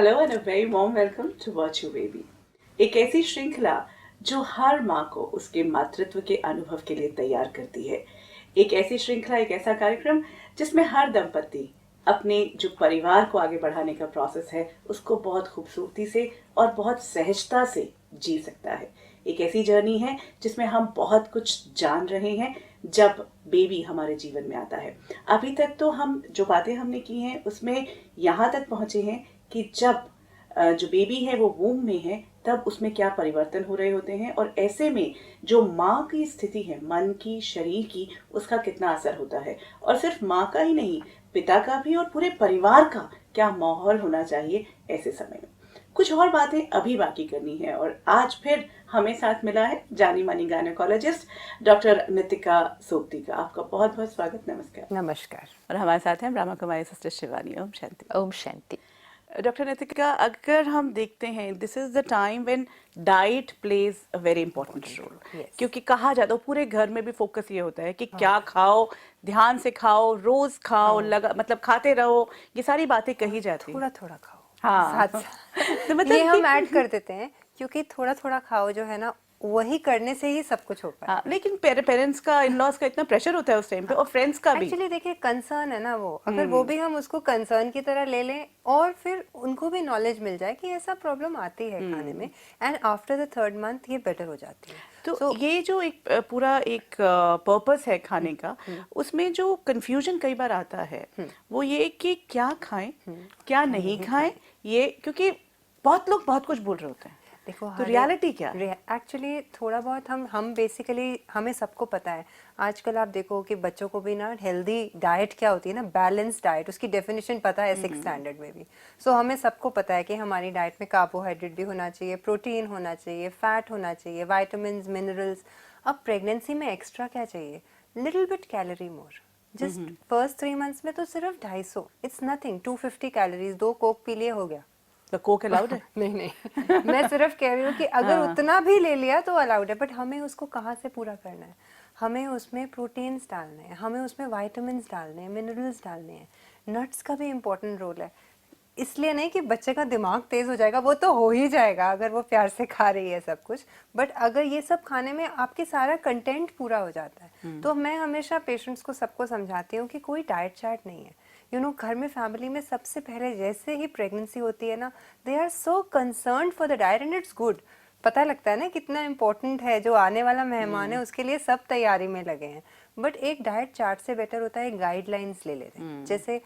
Hello and a very warm welcome to Watch You Baby। एक ऐसी श्रृंखला जो हर माँ को उसके मातृत्व के अनुभव के लिए तैयार करती है। एक ऐसी श्रृंखला, एक ऐसा कार्यक्रम जिसमें हर दंपति अपने जो परिवार को आगे बढ़ाने का प्रोसेस है उसको बहुत खूबसूरती से और बहुत सहजता से जी सकता है। एक ऐसी जर्नी है जिसमें हम बहुत कुछ जान रहे हैं जब बेबी हमारे जीवन में आता है। अभी तक तो हम जो बातें हमने की हैं उसमें यहाँ तक पहुँचे हैं कि जब जो बेबी है वो वूम में है तब उसमें क्या परिवर्तन हो रहे होते हैं और ऐसे में जो माँ की स्थिति है, मन की, शरीर की, उसका कितना असर होता है। और सिर्फ माँ का ही नहीं, पिता का भी और पूरे परिवार का क्या माहौल होना चाहिए ऐसे समय में। कुछ और बातें अभी बाकी करनी है और आज फिर हमें साथ मिला है जानी मानी गायनेकोलॉजिस्ट डॉक्टर नितिका सोपती का। आपका बहुत बहुत स्वागत। नमस्कार। नमस्कार। और हमारे साथ हैं ब्रह्मा कुमारी सिस्टर शिवानी। ओम शांति। ओम शांति। डॉक्टर नितिका, अगर हम देखते हैं this is the time when diet plays a very important role. Yes. क्योंकि कहा जाता है, पूरे घर में भी फोकस ये होता है कि क्या खाओ, ध्यान से खाओ, रोज खाओ, लगा मतलब खाते रहो, ये सारी बातें कही जाती हैं। थोड़ा थोड़ा खाओ। हाँ साथ तो ये हम कि ऐड कर देते हैं क्योंकि थोड़ा थोड़ा खाओ जो है ना, वही करने से ही सब कुछ हो हाँ, पाएगा। लेकिन पेरेंट्स का, इन लॉज का इतना प्रेशर होता है उस टाइम पे और फ्रेंड्स का भी। एक्चुअली देखिए, कंसर्न है ना वो, अगर वो भी हम उसको कंसर्न की तरह ले लें और फिर उनको भी नॉलेज मिल जाए कि ऐसा प्रॉब्लम आती है खाने में, and after the third month ये बेटर हो जाती है। तो ये जो एक पूरा एक पर्पस है खाने का, उसमें जो कंफ्यूजन कई बार आता है वो ये कि क्या खाएं, क्या नहीं खाएं, ये क्योंकि बहुत लोग बहुत कुछ बोल रहे होते हैं। देखो, तो रियलिटी क्या है? एक्चुअली थोड़ा बहुत हम बेसिकली हमें सबको पता है। आजकल आप देखो कि बच्चों को भी ना हेल्दी डाइट क्या होती है ना, बैलेंस डाइट, उसकी डेफिनेशन पता है 6th स्टैंडर्ड में भी। सो हमें सबको पता है कि हमारी डाइट में कार्बोहाइड्रेट भी होना चाहिए, प्रोटीन होना चाहिए, फैट होना चाहिए, वाइटामिन, मिनरल्स। अब प्रेगनेंसी में एक्स्ट्रा क्या चाहिए? लिटिल बिट कैलोरी मोर। जस्ट फर्स्ट 3 मंथ्स में तो सिर्फ 250, it's nothing. 250 calories, 2 Coke P लिए, हो गया। तो कोक अलाउड है? नहीं नहीं, मैं सिर्फ कह रही हूँ कि अगर उतना भी ले लिया तो अलाउड है, बट हमें उसको कहाँ से पूरा करना है? हमें उसमें प्रोटीन्स डालने हैं, हमें उसमें वाइटामिन्स डालने हैं, मिनरल्स डालने हैं। नट्स का भी इम्पोर्टेंट रोल है। इसलिए नहीं कि बच्चे का दिमाग तेज हो जाएगा, वो तो हो ही जाएगा अगर वो प्यार से खा रही है सब कुछ, बट अगर ये सब खाने में आपके सारा कंटेंट पूरा हो जाता है। तो मैं हमेशा पेशेंट्स को, सबको समझाती हूँ कि कोई डाइट चार्ट नहीं है। घर में, फैमिली में सबसे पहले जैसे ही प्रेगनेंसी होती है ना, they are so concern for the diet, and it's good. पता लगता है ना कितना इम्पोर्टेंट है, जो आने वाला मेहमान है उसके लिए सब तैयारी में लगे हैं। बट एक डाइट चार्ट से बेटर होता है गाइडलाइंस ले लेते हैं। जैसे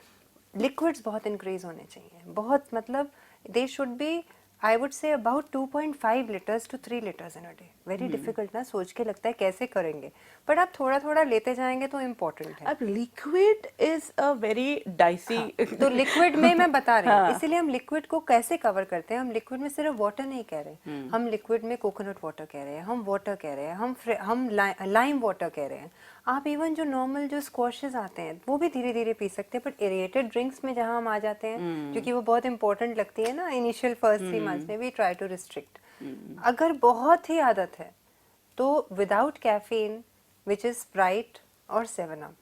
लिक्विड्स बहुत इंक्रीज होने चाहिए, बहुत, मतलब they should be, I would say about 2.5 litres to 3 litres in a day. Very difficult ना, सोच के लगता है कैसे करेंगे, बट आप थोड़ा थोड़ा लेते जाएंगे तो इम्पोर्टेंट है। अब liquid is a very dicey. तो लिक्विड में मैं बता रही हूँ, इसीलिए हम लिक्विड को कैसे कवर करते हैं। हम लिक्विड में सिर्फ वाटर नहीं कह रहे, हम लिक्विड में कोकोनट वाटर कह रहे हैं, हम वाटर कह रहे हैं, हम लाइम वाटर कह रहे हैं। आप इवन जो नॉर्मल जो स्क्वॉशेस आते हैं वो भी धीरे धीरे पी सकते हैं, बट एरिएटेड ड्रिंक्स में जहाँ हम आ जाते हैं, क्योंकि वो बहुत इंपॉर्टेंट लगती है ना इनिशियल फर्स्ट 3 मंथ्स में, वी ट्राई टू रिस्ट्रिक्ट। अगर बहुत ही आदत है तो without caffeine, which is Sprite और 7 up,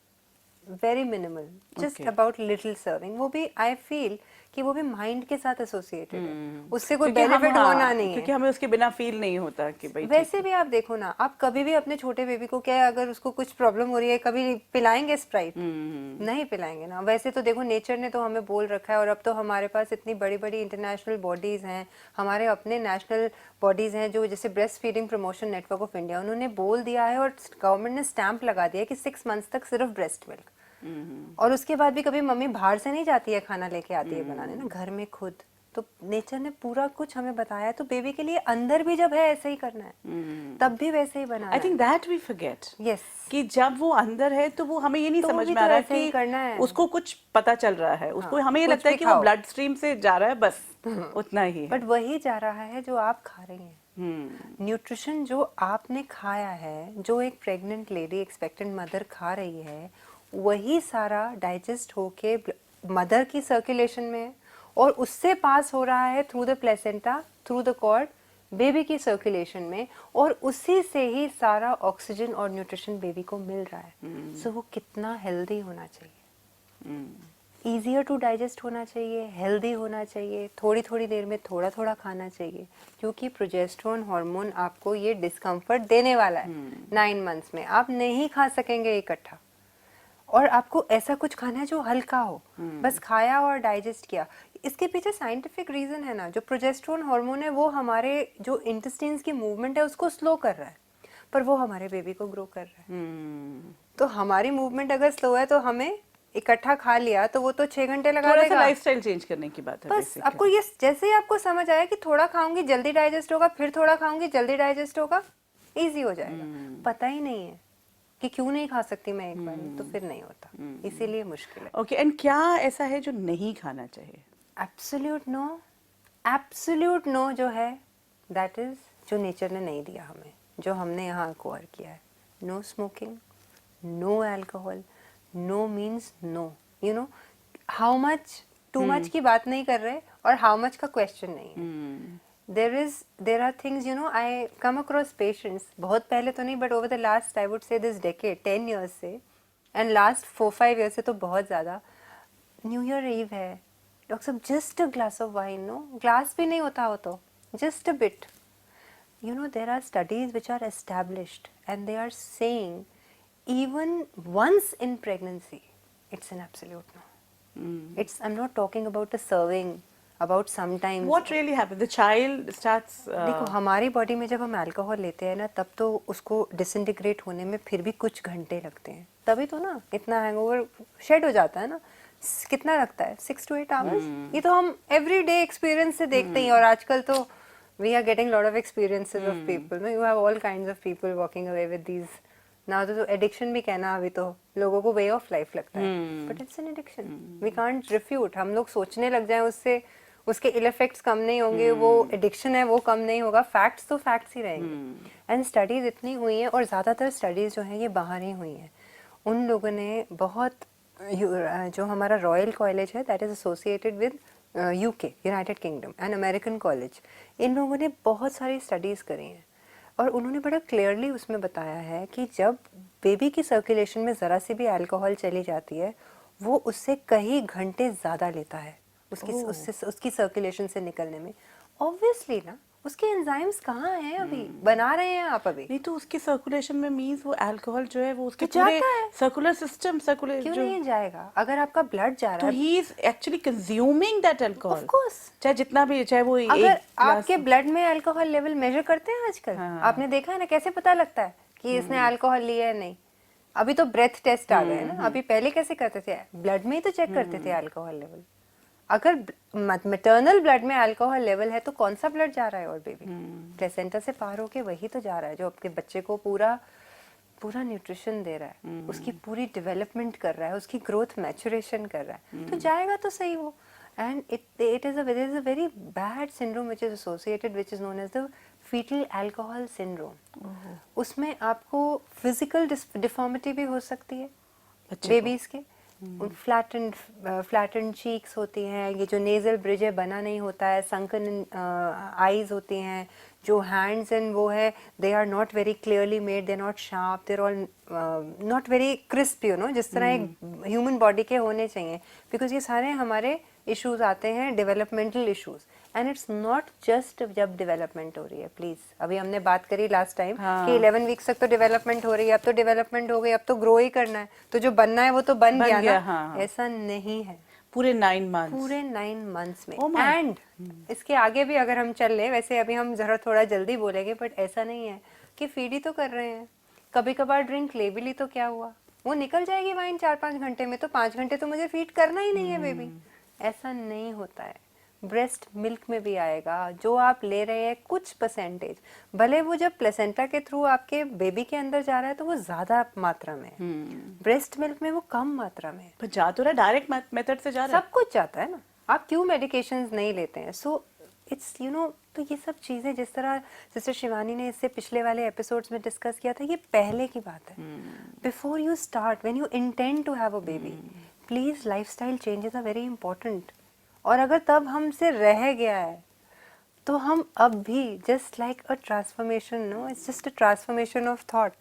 very minimal, just about little serving, वो भी आई फील कि वो भी माइंड के साथ एसोसिएटेड है, उससे कोई बेनिफिट होना नहीं है, क्योंकि हमें उसके बिना फील नहीं होता कि भाई वैसे भी आप देखो ना, आप कभी भी अपने छोटे बेबी को, क्या अगर उसको कुछ प्रॉब्लम हो रही है, कभी पिलाएंगे स्प्राइट? नहीं पिलाएंगे ना। वैसे तो देखो, नेचर ने तो हमें बोल रखा है, और अब तो हमारे पास इतनी बड़ी बड़ी इंटरनेशनल बॉडीज हैं, हमारे अपने नेशनल बॉडीज हैं, जो जैसे breast feeding promotion network of India, उन्होंने बोल दिया है और गवर्नमेंट ने स्टैंप लगा दिया कि 6 मंथ्स तक सिर्फ ब्रेस्ट मिल्क। और उसके बाद भी कभी मम्मी बाहर से नहीं जाती है खाना लेके आती है बनाने ना, घर में खुद। तो नेचर ने पूरा कुछ हमें बताया है, तो बेबी के लिए अंदर भी जब है ऐसे ही करना है, तब भी वैसे ही बनाना है। I think that we forget. Yes, कि जब वो अंदर है तो वो हमें ये नहीं तो समझ भी में आ तो रहा ऐसे ही कि करना है। उसको कुछ पता चल रहा है, उसको हमें ये कुछ लगता है भी कि वो खाओ। ब्लड स्ट्रीम से जा रहा है, बस उतना ही है। बट वही जा रहा है जो आप खा रही हैं। न्यूट्रिशन जो आपने खाया है, जो एक प्रेग्नेंट लेडी, एक्सपेक्टेंट मदर खा रही है, वही सारा डाइजेस्ट होके मदर की सर्कुलेशन में है, और उससे पास हो रहा है through the placenta, through the cord, baby की सर्कुलेशन में, और उसी से ही सारा ऑक्सीजन और न्यूट्रिशन बेबी को मिल रहा है। सो वो कितना हेल्दी होना चाहिए। ईजियर टू डाइजेस्ट होना चाहिए, हेल्दी होना चाहिए, थोड़ी थोड़ी देर में थोड़ा थोड़ा खाना चाहिए, क्योंकि प्रोजेस्टेरोन हार्मोन आपको ये डिस्कम्फर्ट देने वाला है 9 मंथ्स में। आप नहीं खा सकेंगे इकट्ठा, और आपको ऐसा कुछ खाना है जो हल्का हो, बस खाया और डाइजेस्ट किया। इसके पीछे साइंटिफिक रीजन है ना, जो प्रोजेस्टेरोन हार्मोन है वो हमारे जो इंटेस्टाइन्स की मूवमेंट है उसको स्लो कर रहा है, पर वो हमारे बेबी को ग्रो कर रहा है। तो हमारी मूवमेंट अगर स्लो है तो हमें इकट्ठा खा लिया तो वो तो 6 घंटे लगा थोड़ा सा देगा। लाइफस्टाइल चेंज करने की बात है बस basically। आपको ये जैसे ही आपको समझ आया कि थोड़ा खाऊंगी जल्दी डाइजेस्ट होगा, फिर थोड़ा खाऊंगी जल्दी डाइजेस्ट होगा, इजी हो जाएगा। पता ही नहीं है कि क्यों नहीं खा सकती मैं एक बार में, तो फिर नहीं होता, इसीलिए मुश्किल है। ओके, एंड क्या ऐसा है जो नहीं खाना चाहिए? एब्सोल्यूट नो जो है, दैट इज जो नेचर ने नहीं दिया हमें, जो हमने यहाँ एक्वायर किया है। No smoking, no alcohol, no means no. You know how much, too much की बात नहीं कर रहे, और हाउ मच का क्वेश्चन नहीं है। there are things, you know, I come across patients, बहुत पहले तो नहीं, but over the last I would say this decade, 10 years से, and last 4-5 years से तो बहुत ज़्यादा, न्यू ईयर ईव है, डॉक्टर साहब just a glass of wine, no glass भी नहीं होता हो तो just a bit. You know, there are studies which are established and they are saying even once in pregnancy, it's an absolute no. It's, I'm not talking about a serving, about sometimes. What really happened? The child starts देखो हमारी body में जब हम alcohol लेते हैं ना, तब तो उसको डिसइंटीग्रेट होने में फिर भी कुछ घंटे लगते हैं, तभी तो ना इतना हैंगओवर शेड हो जाता है ना। कितना लगता है? 6 to 8 आवर्स। ये तो हम एवरी डे एक्सपीरियंस से देखते हैं, और आजकल तो we are getting lot of experiences of people, no? You have all kinds of people walking away with these now, तो एडिक्शन भी कहना अभी तो लोगों को वे ऑफ लाइफ लगता है, but it's an addiction, we can't refute. हम लोग सोचने लग जाएं उससे उसके इल इफेक्ट्स कम नहीं होंगे, वो एडिक्शन है वो कम नहीं होगा, फैक्ट्स तो फैक्ट्स ही रहेंगे। एंड स्टडीज इतनी हुई हैं, और ज़्यादातर स्टडीज जो हैं ये बाहर ही हुई हैं। उन लोगों ने बहुत, जो हमारा रॉयल कॉलेज है that is associated with UK, United Kingdom, and American college, इन लोगों ने बहुत सारी स्टडीज़ करी हैं, और उन्होंने बड़ा क्लियरली उसमें बताया है कि जब बेबी की सर्कुलेशन में ज़रा सी भी अल्कोहल चली जाती है, वो उससे कई घंटे ज़्यादा लेता है उसकी सर्कुलेशन से निकलने में। ऑब्वियसली ना, उसके एंजाइम्स कहाँ हैं अभी, बना रहे हैं आप अभी। नहीं तो उसकी सर्कुलेशन में मींस वो अल्कोहल जो है वो उसके तो पूरे जाता है। सर्कुलर सिस्टम सर्कुलेट क्यों जो नहीं जाएगा? अगर आपका ब्लड जा तो रहा है, he is actually consuming that alcohol, of course. चाहे जितना भी, चाहे वो अगर एक आपके ब्लड में अल्कोहल लेवल मेजर करते हैं आजकल, आपने देखा है ना, कैसे पता लगता है कि इसने अल्कोहल लिया है नहीं? अभी तो ब्रेथ टेस्ट आ गए हैं ना, अभी पहले कैसे करते थे? ब्लड में ही तो चेक करते थे अल्कोहल लेवल। अगर मैटरनल ब्लड में अल्कोहल लेवल है तो कौन सा ब्लड जा रहा है? और बेबी प्लेसेंटा से पार होके वही तो जा रहा है जो आपके बच्चे को पूरा न्यूट्रिशन दे रहा है, उसकी पूरी डेवलपमेंट कर रहा है, उसकी ग्रोथ मैचुरेशन कर रहा है, तो जाएगा तो सही वो। And it is a very bad syndrome which is associated, which is known as the fetal alcohol syndrome। उसमें आपको फिजिकल डिफॉर्मिटी भी हो सकती है बेबीज के, फ्लैटेंड चीक्स होती हैं, ये जो नेजल ब्रिज है बना नहीं होता है, संकन आईज होती हैं, जो हैंड्स एंड वो है they are not very clearly made, they are not sharp, they are all not very crisp, you know, जिस तरह एक ह्यूमन बॉडी के होने चाहिए, बिकॉज ये सारे हमारे इश्यूज आते हैं, developmental issues. And it's not just जब डेवलपमेंट हो रही है, प्लीज, अभी हमने बात करी लास्ट टाइम कि 11 वीक्स तक तो डेवलपमेंट हो रही है, अब तो डेवलपमेंट हो गई, अब तो ग्रो ही करना है, तो जो बनना है वो तो बन गया ना। हाँ। ऐसा नहीं है, पूरे 9 मंथ्स, पूरे 9 मंथ्स में। Oh एंड इसके आगे भी अगर हम चल ले, वैसे अभी हम जरा थोड़ा जल्दी बोलेंगे, बट ऐसा नहीं है कि फीड ही तो कर रहे हैं, कभी कभार ड्रिंक ले भी ली तो क्या हुआ, वो निकल जाएगी वाइन 4-5 घंटे में, तो 5 घंटे तो मुझे फीड करना ही नहीं है बेबी। ऐसा नहीं होता है, ब्रेस्ट मिल्क में भी आएगा, जो आप ले रहे हैं कुछ परसेंटेज, भले वो जब प्लेसेंटा के थ्रू आपके बेबी के अंदर जा रहा है तो वो ज्यादा मात्रा में है, ब्रेस्ट मिल्क में वो कम मात्रा में है, पर जा तो रहा है, डायरेक्ट मेथड से जा रहा है, सब कुछ जाता है ना, आप क्यों मेडिकेशंस नहीं लेते हैं? सो इट्स, यू नो, तो ये सब चीज़ें जिस तरह सिस्टर शिवानी ने इससे पिछले वाले एपिसोड्स में डिस्कस किया था, ये पहले की बात है। Before you start, when you intend to have a baby, please lifestyle changes are very important. और अगर तब हमसे रह गया है तो हम अब भी just like a transformation, no, it's just a transformation of thought.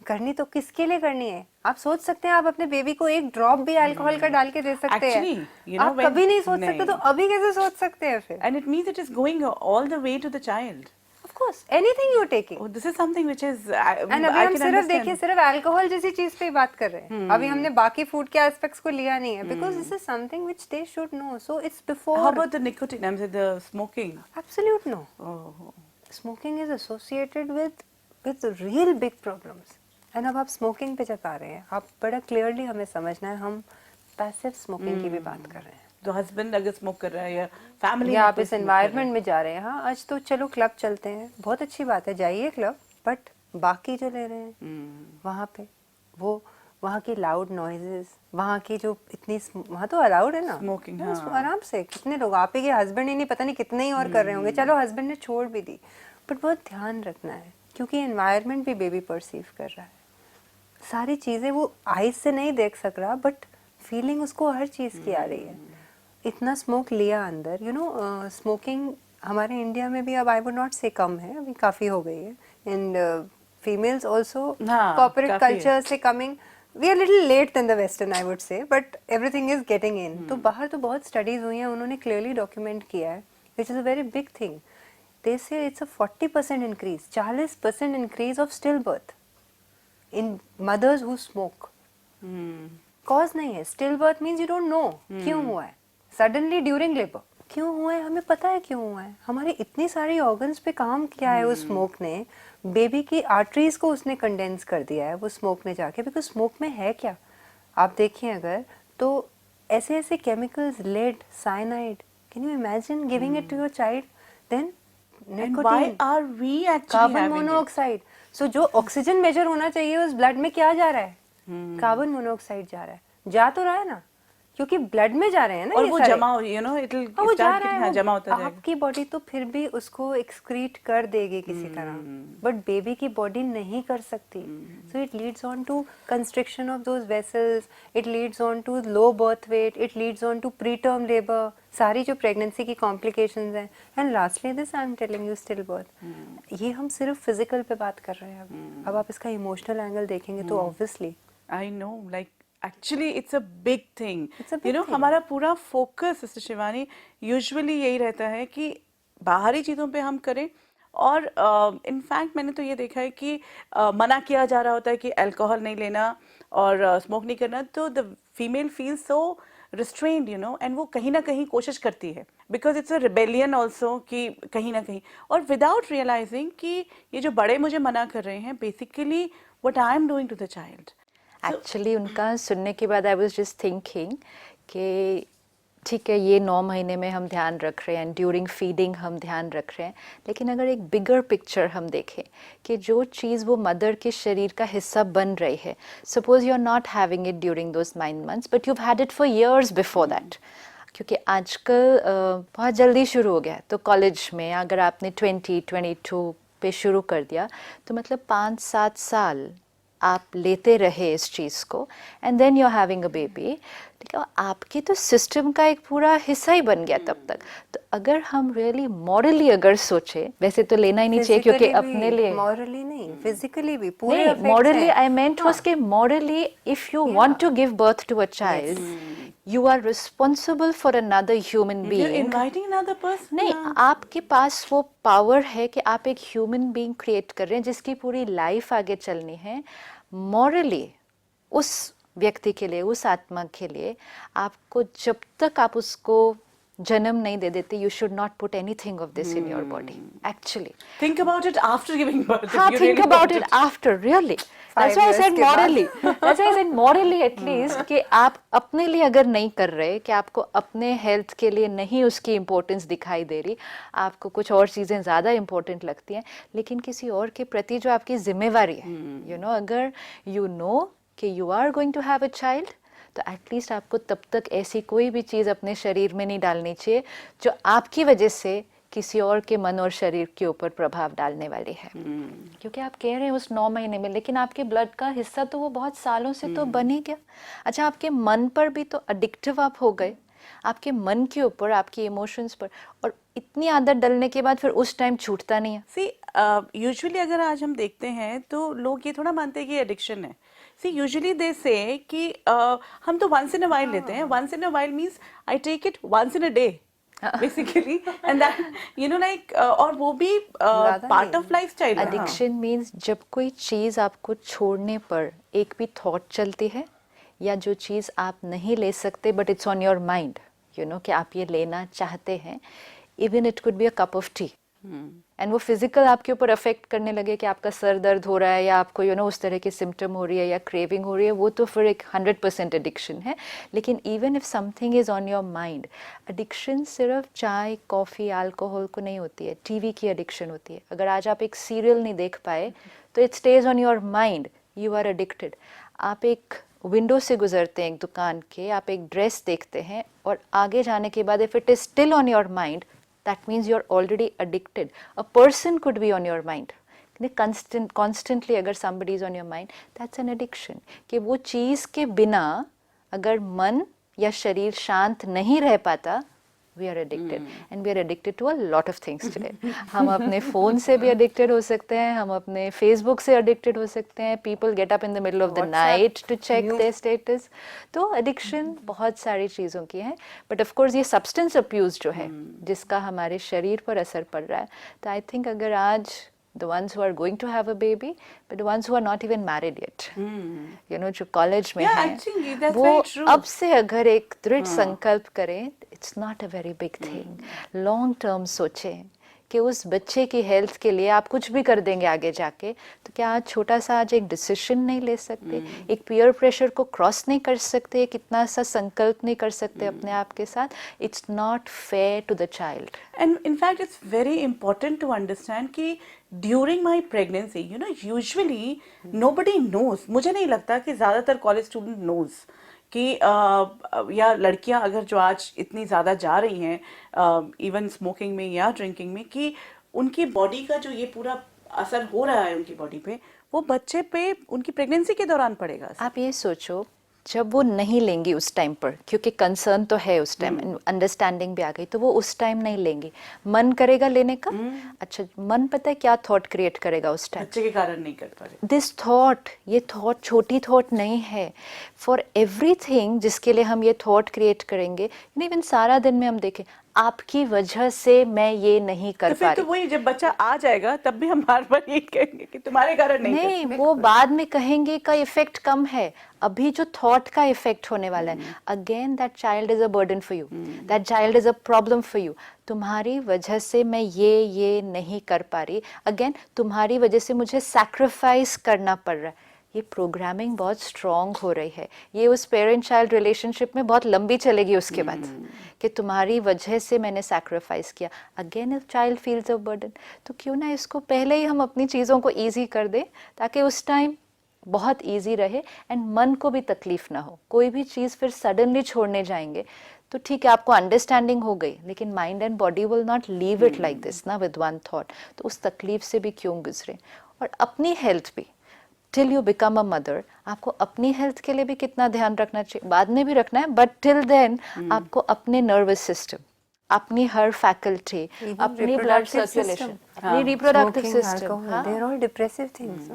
करनी तो किसके लिए करनी है? आप सोच सकते हैं आप अपने बेबी को एक ड्रॉप भी अल्कोहल का डाल के दे सकते हैं। Actually, you know, आप कभी नहीं सोच सकते, नहीं. तो अभी कैसे सोच सकते हैं फिर? And it means it is going all the way to the child. Of course anything you taking. Oh, this is something which is and अभी I हम can सिर्फ understand. देखिए सिर्फ अल्कोहल जैसी चीज पे ही बात कर रहे हैं, अभी हमने बाकी फूड के एस्पेक्ट्स को लिया नहीं है, because this is something which they should know, so it's How before. about the nicotine? I'm saying the smoking. Absolute no, Oh. Smoking is associated with real big problems. And अब आप smoking पे जब आ रहे हैं, आप बड़ा clearly हमें समझना है, हम पैसिव स्मोकिंग की भी बात कर रहे हैं। तो हस्बैंड अगर स्मोक कर रहा है या फैमिली या आप इस एनवायरनमेंट में जा रहे हैं, हाँ आज तो चलो क्लब चलते हैं, बहुत अच्छी बात है, जाइए क्लब, बट बाकी जो ले रहे हैं वहाँ पे वो वहाँ की लाउड नॉइजेस, वहाँ की जो इतनी वहाँ तो अलाउड है ना Smoking, हाँ, हाँ। आराम से कितने लोग, आप ही के हस्बैंड ही नहीं, पता नहीं कितने ही और कर रहे होंगे, चलो हस्बैंड ने छोड़ भी दी, बट बहुत ध्यान रखना है क्योंकि एनवायरनमेंट भी बेबी परसीव कर रहा है, सारी चीज़ें वो आइज से नहीं देख सक रहा, बट फीलिंग उसको हर चीज़ की आ रही है। इतना स्मोक लिया अंदर, यू नो स्मोकिंग हमारे इंडिया में भी अब आई वुड नॉट से कम है, अभी काफ़ी हो गई है, एंड फीमेल्स ऑल्सो हाँ, कॉर्पोरेट काफ़ी है। कल्चर से coming, we are little late then the western I would say, but everything is getting in. तो बाहर तो बहुत स्टडीज हुई हैं, उन्होंने क्लियरली डॉक्यूमेंट किया है, which is a very big thing. They say it's a 40% increase, 40% increase of stillbirth in mothers who smoke. Cause नहीं है, stillbirth means you don't know क्यों हुआ है, सडनली ड्यूरिंग लेबर क्यों हुआ है, हमें पता है क्यों हुआ है, हमारे इतनी सारी ऑर्गन्स पे काम किया है उस स्मोक ने, बेबी की आर्टरीज को उसने कंडेंस कर दिया है वो स्मोक ने जाके, बिकॉज स्मोक में है क्या, आप देखिए अगर तो ऐसे ऐसे chemicals, lead, cyanide, can you imagine giving it to your child, then And why are we actually carbon having it? Monoxide, so जो ऑक्सीजन मेजर होना चाहिए उस ब्लड में क्या जा रहा है, कार्बन मोनोऑक्साइड जा रहा है, जा तो रहा है ना, क्योंकि ब्लड में जा रहे हैं ना और ये वो सारे। जमा, you know, it'll हाँ, वो जा start रहा है, हाँ, वो जमा होता जाएगा। आपकी बॉडी तो फिर भी उसको एक्सक्रीट कर देगी किसी तरह, बट बेबी की बॉडी नहीं कर सकती, so it leads on to constriction of those vessels, it leads on to low birth weight, it leads on to preterm labour, सारी जो प्रेगनेंसी की कॉम्प्लिकेशंस हैं, and lastly this I am telling you stillbirth. ये हम सिर्फ physical पे बात कर रहे हैं, अब आप इसका इमोशनल एंगल देखेंगे तो obviously I know, like actually it's a big thing. It's a You big know, thing. हमारा पूरा फोकस सिस्टर शिवानी यूजुअली यही रहता है कि बाहरी चीज़ों पे हम करें, और इनफैक्ट मैंने तो ये देखा है कि मना किया जा रहा होता है कि अल्कोहल नहीं लेना और स्मोक नहीं करना, तो the female feel so restrained, you know, and वो कहीं ना कहीं कोशिश करती है, because it's a rebellion also कि कहीं ना कहीं, और विदाउट रियलाइजिंग कि ये जो बड़े मुझे मना कर रहे हैं, basically what I am doing to the child. Actually उनका सुनने के बाद आई वाज जस्ट थिंकिंग कि ठीक है, ये 9 महीने में हम ध्यान रख रहे हैं, ड्यूरिंग फीडिंग हम ध्यान रख रहे हैं, लेकिन अगर एक बिगर पिक्चर हम देखें कि जो चीज़ वो मदर के शरीर का हिस्सा बन रही है, suppose you are not having it during those 9 months बट you've had it for years before that, क्योंकि आजकल बहुत जल्दी शुरू हो गया है, तो कॉलेज में अगर आपने 20-22 पे शुरू कर दिया तो मतलब 5-7 साल आप लेते रहे इस चीज़ को, and then you are having a baby, ठीक है, आपके तो सिस्टम का एक पूरा हिस्सा ही बन गया तब तक। तो अगर हम रियली मॉरली अगर सोचे, वैसे तो लेना ही नहीं चाहिए क्योंकि अपने लिए, मॉरली नहीं, फिजिकली भी पूरे नहीं, effects मॉरली हैं। आई मेंट वाज कि morally if you want to give birth to a child, you are responsible for another human You're being. inviting another person. नहीं, आपके पास वो पावर है कि आप एक ह्यूमन बीइंग क्रिएट कर रहे हैं जिसकी पूरी लाइफ आगे चलनी है। मॉरली उस व्यक्ति के लिए, उस आत्मा के लिए, आपको जब तक आप उसको जन्म नहीं दे देते, you should not put anything of this in your body actually. Think about it after giving birth. if हाँ, you think really about want it after, really. That's why I years said के बाद। morally. That's why I said morally at least कि आप अपने लिए अगर नहीं कर रहे, कि आपको अपने हेल्थ के लिए नहीं उसकी इम्पोर्टेंस दिखाई दे रही, आपको कुछ और चीज़ें ज़्यादा इम्पोर्टेंट लगती हैं, लेकिन किसी और के प्रति जो आपकी जिम्मेवारी है, यू नो, अगर यू नो कि you are going to have a child, तो एटलीस्ट आपको तब तक ऐसी कोई भी चीज़ अपने शरीर में नहीं डालनी चाहिए जो आपकी वजह से किसी और के मन और शरीर के ऊपर प्रभाव डालने वाली है। क्योंकि आप कह रहे हैं उस 9 महीने में, लेकिन आपके ब्लड का हिस्सा तो वो बहुत सालों से तो बन ही गया। अच्छा, आपके मन पर भी तो एडिक्टिव आप हो गए, आपके मन के ऊपर, आपके इमोशंस पर, और इतनी आदत डलने के बाद फिर उस टाइम छूटता नहीं है। See, यूजुअली अगर आज हम देखते हैं तो लोग ये थोड़ा मानते हैं कि एडिक्शन है. सी यूजुअली दे से कि हम तो वंस इन अ वाइल लेते हैं. Once in a while means I take it once in a day basically, and that you know like, और वो भी ज़्यादा पार्ट नहीं. Of lifestyle. एडिक्शन मीन्स जब कोई चीज़ आपको छोड़ने पर एक भी थॉट चलती है, या जो चीज़ आप नहीं ले सकते but it's on your mind, you know कि आप ये लेना चाहते हैं. Even it could be a cup of T, and वो फिजिकल आपके ऊपर अफेक्ट करने लगे कि आपका सर दर्द हो रहा है, या आपको यू नो उस तरह की सिम्टम हो रही है, या क्रेविंग हो रही है, वो तो फिर एक 100% एडिक्शन है. लेकिन even if something is on your mind, addiction सिर्फ चाय, कॉफ़ी, अल्कोहल को नहीं होती है. टीवी की एडिक्शन होती है. अगर आज आप एक सीरियल नहीं देख पाए तो it stays on your mind, you are addicted. आप एक विंडो से गुजरते हैं एक दुकान के, आप एक ड्रेस देखते हैं, और आगे जाने के बाद if it is still on your mind, that means you're already addicted. A person could be on your mind. Constantly अगर somebody is on your mind, that's an addiction. कि वो चीज़ के बिना अगर मन या शरीर शांत नहीं रह पाता, we are addicted. And we are addicted to a lot of things today. हम अपने फ़ोन से भी addicted हो सकते हैं, हम अपने Facebook से addicted हो सकते हैं. People get up in the middle of the night to check their status. तो addiction बहुत सारी चीज़ों की है. But of course ये substance abuse जो है, जिसका हमारे शरीर पर असर पड़ रहा है, तो I think अगर आज the ones who are going to have a baby, but the ones who are not even married yet, you know, जो कॉलेज में Yeah, हैं, actually, that's वो very true. अब से अगर एक दृढ़ संकल्प करें, it's not a very big thing. Long term सोचें कि उस बच्चे की हेल्थ के लिए आप कुछ भी कर देंगे आगे जाके, तो क्या आज छोटा सा आज एक डिसीजन नहीं ले सकते, एक पीयर प्रेशर को क्रॉस नहीं कर सकते, एक इतना सा संकल्प नहीं कर सकते अपने आप के साथ. It's not fair to the child. And in fact, it's very important to understand कि during my pregnancy, you know, usually nobody knows. मुझे नहीं लगता कि ज़्यादातर college student knows कि या लड़कियां अगर जो आज इतनी ज़्यादा जा रही हैं इवन स्मोकिंग में या ड्रिंकिंग में, कि उनकी बॉडी का जो ये पूरा असर हो रहा है उनकी बॉडी पे, वो बच्चे पे उनकी प्रेगनेंसी के दौरान पड़ेगा. आप ये सोचो, जब वो नहीं लेंगी उस टाइम पर, क्योंकि कंसर्न तो है उस टाइम, अंडरस्टैंडिंग भी आ गई, तो वो उस टाइम नहीं लेंगी. मन करेगा लेने का. अच्छा, मन पता है क्या थॉट क्रिएट करेगा उस टाइम? बच्चे के कारण नहीं कर पा रहे. दिस थॉट, ये थॉट छोटी थॉट नहीं है. फॉर एवरीथिंग जिसके लिए हम ये थॉट क्रिएट करेंगे, इवन सारा दिन में हम देखें, आपकी वजह से मैं ये नहीं कर तो पा फिर रही. तो वही जब बच्चा आ जाएगा तब भी हम बार बार यही कहेंगे कि तुम्हारे कारण नहीं नहीं, वो बाद में कहेंगे का इफेक्ट कम है. अभी जो थॉट का इफेक्ट होने वाला है, again that child is a burden for you, that child is a problem for you. तुम्हारी वजह से मैं ये नहीं कर पा रही, अगेन तुम्हारी वजह से मुझे सैक्रिफाइस करना पड़ रहा है. ये प्रोग्रामिंग बहुत स्ट्रॉन्ग हो रही है. ये उस पेरेंट चाइल्ड रिलेशनशिप में बहुत लंबी चलेगी उसके बाद, कि तुम्हारी वजह से मैंने सैक्रिफाइस किया. Again if child feels a burden, तो क्यों ना इसको पहले ही हम अपनी चीज़ों को ईजी कर दें, ताकि उस टाइम बहुत ईजी रहे एंड मन को भी तकलीफ ना हो. कोई भी चीज़ फिर सडनली छोड़ने जाएंगे तो ठीक है, आपको अंडरस्टैंडिंग हो गई, लेकिन mind and body will not leave it like this ना, विद वन थॉट. तो उस तकलीफ से भी क्यों गुजरे. और अपनी हेल्थ भी, till you become a mother, आपको अपनी हेल्थ के लिए भी कितना ध्यान रखना चाहिए, बाद में भी रखना है, बट टिल देन आपको अपने नर्वस सिस्टम, अपनी हर फैकल्टी, अपनी ब्लड सर्कुलेशन, अपनी reproductive system, they are all depressive things.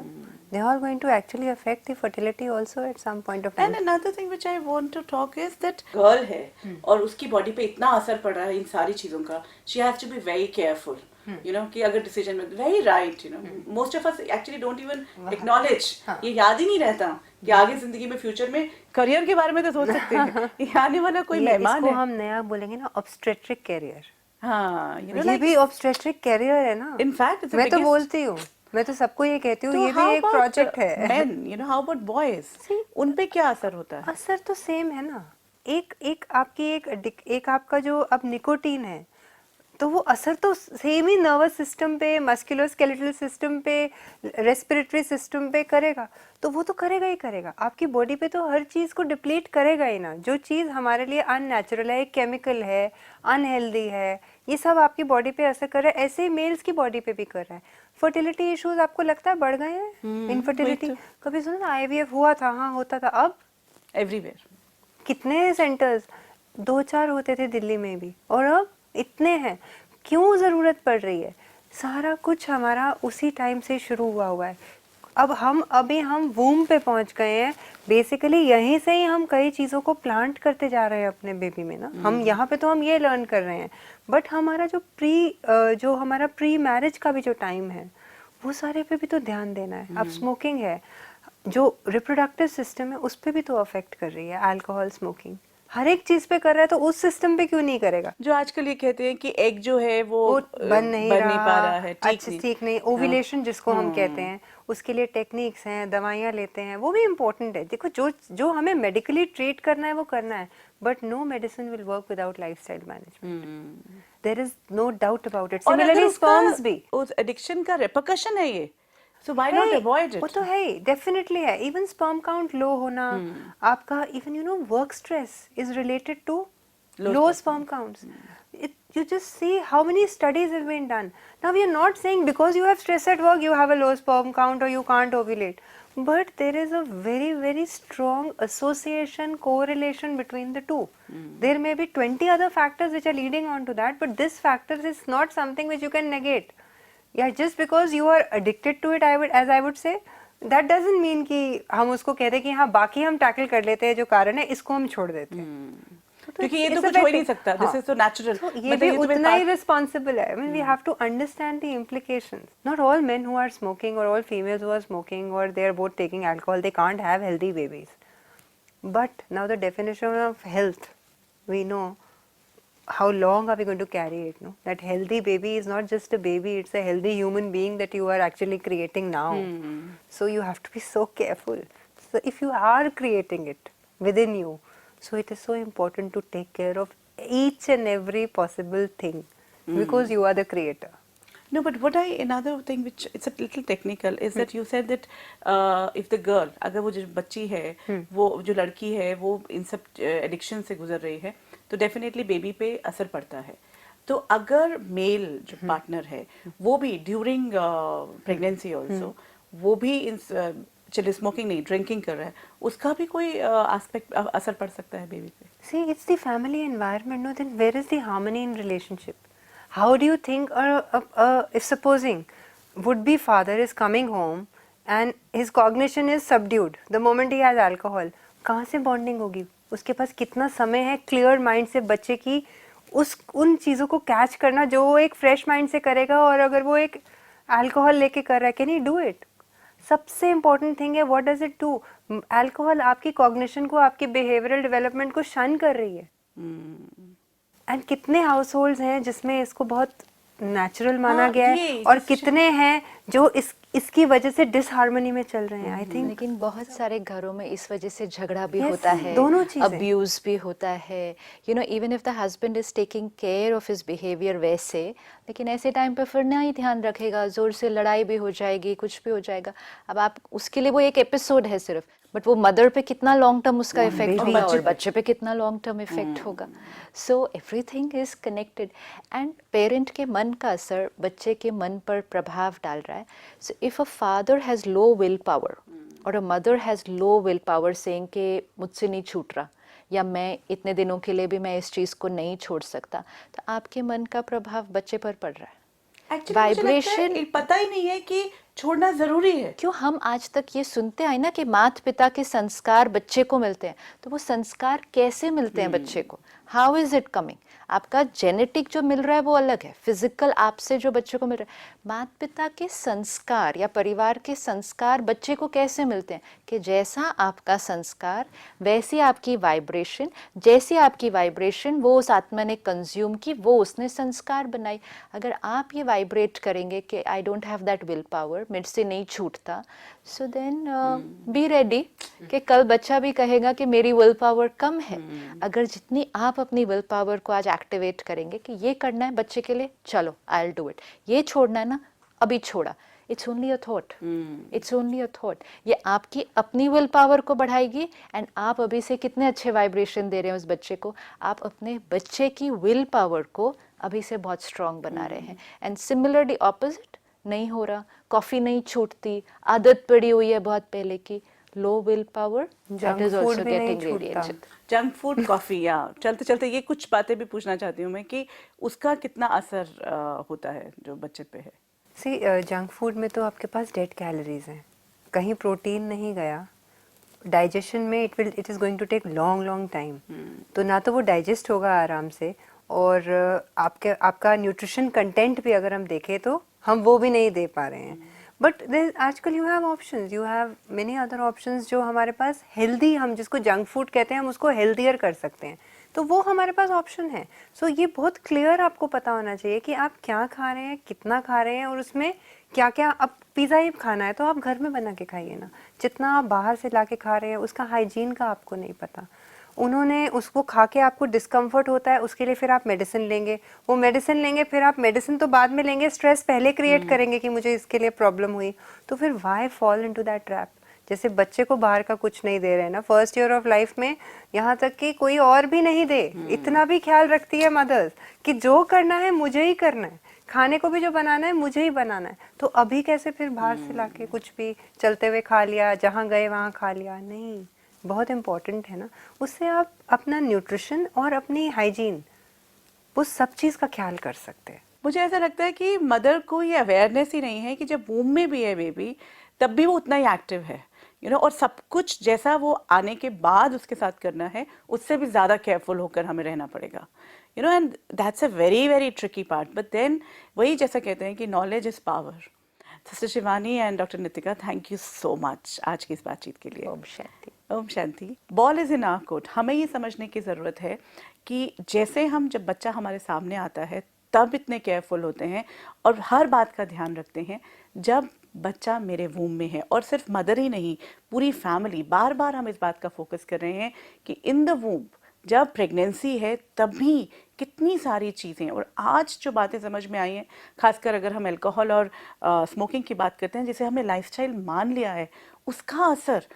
They are all going to actually affect the fertility also at some point of time. And another thing which I want to talk is that girl है और उसकी body पे इतना असर पड़ रहा है इन सारी चीजों का, she has to be very careful. You know, कि अगर डिसीजन में very right, you know, most of us actually don't even acknowledge, ये याद ही नहीं रहता कि आगे जिंदगी में फ्यूचर में करियर के बारे में तो सोच सकते हैं, ये आने वाला कोई मेहमान इसको है. हम नया बोलेंगे ना, obstetric career. हाँ, you know, ये like भी obstetric career है ना. in fact it's the मैं तो biggest. बोलती हूँ, मैं तो सबको ये कहती हूँ, तो ये how भी एक about प्रोजेक्ट है. men, you know, how about boys? उन पे क्या असर होता है? असर तो सेम है ना. एक आपकी एक आपका जो अब निकोटीन है, तो वो असर तो सेम ही नर्वस सिस्टम पे, मस्कुलोस्केलेटल सिस्टम पे, रेस्पिरेटरी सिस्टम पे करेगा. तो वो तो करेगा ही करेगा. आपकी बॉडी पे तो हर चीज़ को डिप्लीट करेगा ही ना. जो चीज़ हमारे लिए अननेचुरल है, केमिकल है, अनहेल्दी है, ये सब आपकी बॉडी पे असर कर रहा है. ऐसे ही मेल्स की बॉडी पे भी कर रहा है. फर्टिलिटी इश्यूज आपको लगता है बढ़ गए हैं? इनफर्टिलिटी कभी सुना? IVF हुआ था, हाँ होता था. अब एवरीवेयर कितने सेंटर्स, 2-4 होते थे दिल्ली में भी, और अब इतने हैं. क्यों ज़रूरत पड़ रही है? सारा कुछ हमारा उसी टाइम से शुरू हुआ है। अब हम वूम पे पहुंच गए हैं। बेसिकली यहीं से ही हम कई चीज़ों को प्लांट करते जा रहे हैं अपने बेबी में ना। हम यहाँ पे तो हम ये लर्न कर रहे हैं, बट हमारा जो हमारा प्री मैरिज का भी जो टाइम है, वो सारे पे भी तो ध्यान देना है। अब स्मोकिंग है, जो रिप्रोडक्टिव सिस्टम है, उस पर भी तो अफेक्ट कर रही है। अल्कोहल, स्मोकिंग हर एक चीज़ पे कर रहा है, तो उस सिस्टम पे क्यों नहीं करेगा? जो आजकल ये कहते हैं कि एग जो है वो बन नहीं पा रहा है, ठीक नहीं। ओव्यूलेशन जिसको हम कहते हैं, उसके लिए टेक्निक्स हैं, दवाइयाँ लेते हैं, वो भी इम्पोर्टेंट है। देखो, जो हमें मेडिकली ट्रीट करना है वो करना है, but no medicine will work without lifestyle management. There is no doubt about it. और अगर सिमिलरली उसका स्पर्म्स भी, उस एडिक्शन का रिपरकशन है ये, सो व्हाई नॉट अवॉइड वो इट? तो है ही, डेफिनेटली है। इवन स्पर्म काउंट लो होना, आपका even work stress is related to low sperm counts. You just see how many studies have been done. Now we are not saying because you have stress at work you have a low sperm count or you can't ovulate, but there is a very very strong association, correlation between the two. There may be 20 other factors which are leading on to that, but this factor is not something which you can negate. Yeah, just because you are addicted to it, I would say, that doesn't mean कि हम उसको कहते हैं कि हाँ बाकी हम tackle कर लेते हैं, जो कारण है इसको हम छोड़ देते हैं। क्योंकि ये तो कुछ हो ही नहीं सकता, दिस इज तो नेचुरल। ये भी उतना ही रिस्पॉन्सिबल है। I mean, we have to understand the implications. Not all men who are smoking or all females who are smoking or they are both taking alcohol, they can't have healthy babies. But now the definition of health, we know how long are we going to carry it, no? That healthy baby is not just a baby, it's a healthy human being that you are actually creating now. So you have to be so careful. So if you are creating it within you, so it is so important to take care of each and every possible thing, because you are the creator. No, but another thing which it's a little technical is that you said that if the girl, अगर वो जो बच्ची है, वो जो लड़की है, वो इन सब एडिक्शन से गुजर रही है, तो डेफिनेटली बेबी पे असर पड़ता है। तो अगर मेल जो पार्टनर है, वो भी ड्यूरिंग प्रेगनेंसी ऑल्सो, वो भी चलिए स्मोकिंग नहीं, ड्रिंकिंग कर रहा है, उसका भी कोई एस्पेक्ट असर पड़ सकता है बेबी पे? See, it's the family environment, no? Then where is the harmony in relationship? How do you think, if supposing would-be father is coming home and his cognition is subdued the moment he has alcohol, कहाँ से bonding होगी? उसके पास कितना समय है clear mind से बच्चे की उन चीज़ों को कैच करना जो वो एक फ्रेश माइंड से करेगा, और अगर वो एक अल्कोहल लेके कर रहा है, कैन ही डू इट? सबसे इम्पोर्टेंट थिंग है, what does it do? Alcohol आपकी कॉग्निशन को, आपके बिहेवियरल डेवलपमेंट को शन कर रही है। एंड कितने हाउस होल्ड्स हैं जिसमें इसको बहुत नेचुरल माना गया है, और कितने हैं जो इसकी वजह से डिसहार्मनी में चल रहे हैं। आई थिंक लेकिन बहुत सारे घरों में इस वजह से झगड़ा भी होता है, दोनों चीजें, अब्यूज भी होता है। You no, even if the husband is taking care of his behaviour वैसे, लेकिन ऐसे टाइम पे फिर ना ही ध्यान रखेगा, जोर से लड़ाई भी हो जाएगी, कुछ भी हो जाएगा। अब आप उसके लिए वो एक एपिसोड है सिर्फ, बट वो मदर पे कितना लॉन्ग टर्म उसका इफेक्ट होगा और बच्चे पे कितना लॉन्ग टर्म इफेक्ट होगा। So everything is connected, and parent के मन का असर बच्चे के मन पर प्रभाव डाल रहा है। So if a father has low will power और a mother has low will power, saying कि मुझसे नहीं छूट रहा, या मैं इतने दिनों के लिए भी मैं इस चीज़ को नहीं छोड़ सकता, तो आपके मन का प्रभाव बच्चे पर पड़ रहा है। वाइब्रेशन पता ही नहीं है कि छोड़ना जरूरी है। क्यों हम आज तक ये सुनते आए ना कि माता पिता के संस्कार बच्चे को मिलते हैं, तो वो संस्कार कैसे मिलते हैं बच्चे को? How is it coming? आपका जेनेटिक जो मिल रहा है वो अलग है, फिजिकल आपसे जो बच्चे को मिल रहा है। माता पिता के संस्कार या परिवार के संस्कार बच्चे को कैसे मिलते हैं? कि जैसा आपका संस्कार वैसी आपकी वाइब्रेशन, जैसी आपकी वाइब्रेशन वो उस आत्मा ने कंज्यूम की, वो उसने संस्कार बनाई। अगर आप ये वाइब्रेट करेंगे कि I don't have that will power, मेरे से नहीं छूटता, सो देन बी रेडी कि कल बच्चा भी कहेगा कि मेरी विल पावर कम है। अगर जितनी आप अपनी विल पावर को आज एक्टिवेट करेंगे कि ये करना है बच्चे के लिए, चलो आई विल डू इट, ये छोड़ना है ना, अभी छोड़ा, it's only a thought, it's only a thought. ये आपकी अपनी विल पावर को बढ़ाएगी, एंड आप अभी से कितने अच्छे वाइब्रेशन दे रहे हैं उस बच्चे को, आप अपने बच्चे की विल पावर को अभी से बहुत स्ट्रांग बना रहे हैं। एंड सिमिलरली ऑपोजिट, नहीं हो रहा, कॉफ़ी नहीं छूटती, आदत पड़ी हुई है बहुत पहले की, low willpower, that junk is food also भी नहीं getting छूटता। radiated. जंक फूड, कॉफी, या चलते चलते ये कुछ बातें भी पूछना चाहती हूँ मैं कि उसका कितना असर होता है जो बच्चे पे है। सी जंक फूड में तो आपके पास डेड कैलोरीज हैं, कहीं प्रोटीन नहीं गया, डाइजेशन में it is going to take long long time, तो ना तो वो डाइजेस्ट होगा आराम से, और आपका न्यूट्रिशन कंटेंट भी अगर हम देखें तो हम वो भी नहीं दे पा रहे हैं। बट आजकल you have options, you have many other options जो हमारे पास हेल्दी, हम जिसको जंक फूड कहते हैं हम उसको हेल्दियर कर सकते हैं, तो वो हमारे पास ऑप्शन है। सो ये बहुत क्लियर आपको पता होना चाहिए कि आप क्या खा रहे हैं, कितना खा रहे हैं, और उसमें क्या क्या। अब पिज़्ज़ा ही खाना है तो आप घर में बना के खाइए ना, जितना आप बाहर से ला के खा रहे हैं उसका हाइजीन का आपको नहीं पता। उन्होंने उसको खा के आपको डिस्कम्फर्ट होता है, उसके लिए फिर आप मेडिसिन लेंगे, वो मेडिसिन लेंगे, फिर आप मेडिसिन तो बाद में लेंगे, स्ट्रेस पहले क्रिएट करेंगे कि मुझे इसके लिए प्रॉब्लम हुई, तो फिर why fall into that trap. जैसे बच्चे को बाहर का कुछ नहीं दे रहे हैं ना फर्स्ट ईयर ऑफ लाइफ में, यहाँ तक कि कोई और भी नहीं दे, इतना भी ख्याल रखती है मदर्स कि जो करना है मुझे ही करना है, खाने को भी जो बनाना है मुझे ही बनाना है, तो अभी कैसे फिर बाहर से लाके कुछ भी चलते हुए खा लिया, जहाँ गए वहाँ खा लिया, नहीं। बहुत इम्पोर्टेंट है ना, उससे आप अपना न्यूट्रिशन और अपनी हाइजीन, वो सब चीज़ का ख्याल कर सकते हैं। मुझे ऐसा लगता है कि मदर को ये अवेयरनेस ही नहीं है कि जब वूम में भी है बेबी तब भी वो उतना ही एक्टिव है, और सब कुछ जैसा वो आने के बाद उसके साथ करना है उससे भी ज़्यादा केयरफुल होकर हमें रहना पड़ेगा, and that's a very very tricky part. But then वही जैसा कहते हैं कि knowledge is power. Sister Shivani and doctor Nitika, thank you so much आज की इस बातचीत के लिए। Om Shanti. ओम शांति। Ball is in our court. हमें ये समझने की ज़रूरत है कि जैसे हम जब बच्चा हमारे सामने आता है तब इतने केयरफुल होते हैं और हर बात का ध्यान रखते हैं जब बच्चा मेरे वूम में है, और सिर्फ मदर ही नहीं, पूरी फैमिली, बार बार हम इस बात का फोकस कर रहे हैं कि इन द वूम जब प्रेगनेंसी है तब भी कितनी सारी चीज़ें, और आज जो बातें समझ में आई हैं, खासकर अगर हम अल्कोहल और स्मोकिंग की बात करते हैं जिसे हमने लाइफस्टाइल मान लिया है, उसका असर।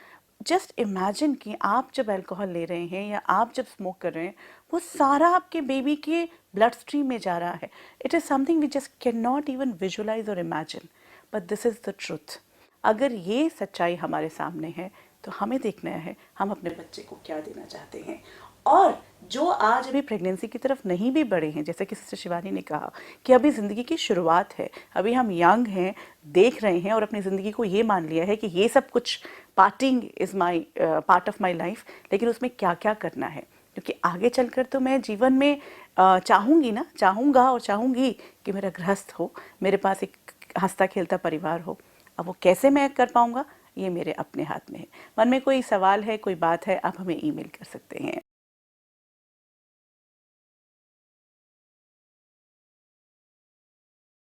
जस्ट इमेजिन कि आप जब अल्कोहल ले रहे हैं या आप जब स्मोक कर रहे हैं, वो सारा आपके बेबी के ब्लड स्ट्रीम में जा रहा है। It is something we just can not even visualize और imagine, but this is the truth. अगर ये सच्चाई हमारे सामने है तो हमें देखना है हम अपने बच्चे को क्या देना चाहते हैं। और जो आज अभी प्रेगनेंसी की तरफ नहीं भी बढ़े हैं, जैसे कि सिस्टर शिवानी ने कहा कि अभी ज़िंदगी की शुरुआत है, अभी हम यंग हैं, देख रहे हैं और अपनी ज़िंदगी को ये मान लिया है कि ये सब कुछ parting is my part of my life, लेकिन उसमें क्या क्या करना है, क्योंकि आगे चलकर तो मैं जीवन में चाहूँगा और चाहूँगी कि मेरा गृहस्थ हो, मेरे पास एक हंसता खेलता परिवार हो। अब वो कैसे मैं कर पाऊँगा, ये मेरे अपने हाथ में है। मन में कोई सवाल है, कोई बात है, आप हमें ईमेल कर सकते हैं।